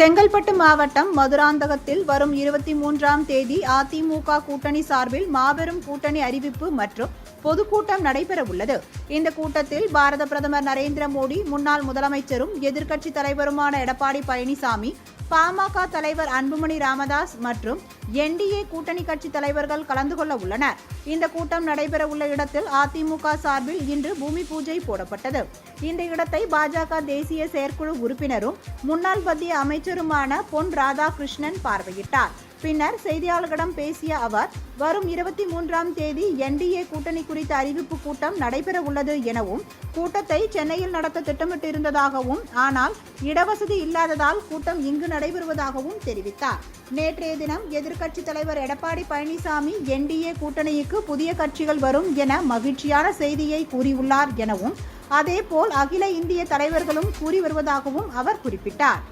செங்கல்பட்டு மாவட்டம் மதுராந்தகத்தில் வரும் 23ஆம் தேதி அதிமுக கூட்டணி சார்பில் மாபெரும் கூட்டணி அறிவிப்பு மற்றும் பொதுக்கூட்டம் நடைபெற உள்ளது. இந்த கூட்டத்தில் பாரத பிரதமர் நரேந்திர மோடி, முன்னாள் முதலமைச்சரும் எதிர்க்கட்சி தலைவருமான எடப்பாடி பழனிசாமி, பாமக தலைவர் அன்புமணி ராமதாஸ் மற்றும் என்டிஏ கூட்டணி கட்சி தலைவர்கள் கலந்து கொள்ள உள்ளனர். இந்த கூட்டம் நடைபெற உள்ள இடத்தில் அதிமுக சார்பில் இன்று பூமி பூஜை போடப்பட்டது. இந்த இடத்தை பாஜக தேசிய செயற்குழு உறுப்பினரும் முன்னாள் மத்திய அமைச்சருமான பொன் ராதாகிருஷ்ணன் பார்வையிட்டார். பின்னர் செய்தியாளர்களிடம் பேசிய அவர், வரும் 23ஆம் தேதி என்டிஏ கூட்டணி குறித்த அறிவிப்பு கூட்டம் நடைபெற உள்ளது எனவும், கூட்டத்தை சென்னையில் நடத்த திட்டமிட்டிருந்ததாகவும், ஆனால் இடவசதி இல்லாததால் கூட்டம் இங்கு நடைபெறுவதாகவும் தெரிவித்தார். நேற்றைய தினம் எதிர்க்கட்சி தலைவர் எடப்பாடி பழனிசாமி என்டிஏ கூட்டணிக்கு புதிய கட்சிகள் வரும் என மகிழ்ச்சியான செய்தியை கூறியுள்ளார் எனவும், அதேபோல் அகில இந்திய தலைவர்களும் கூறி வருவதாகவும் அவர் குறிப்பிட்டார்.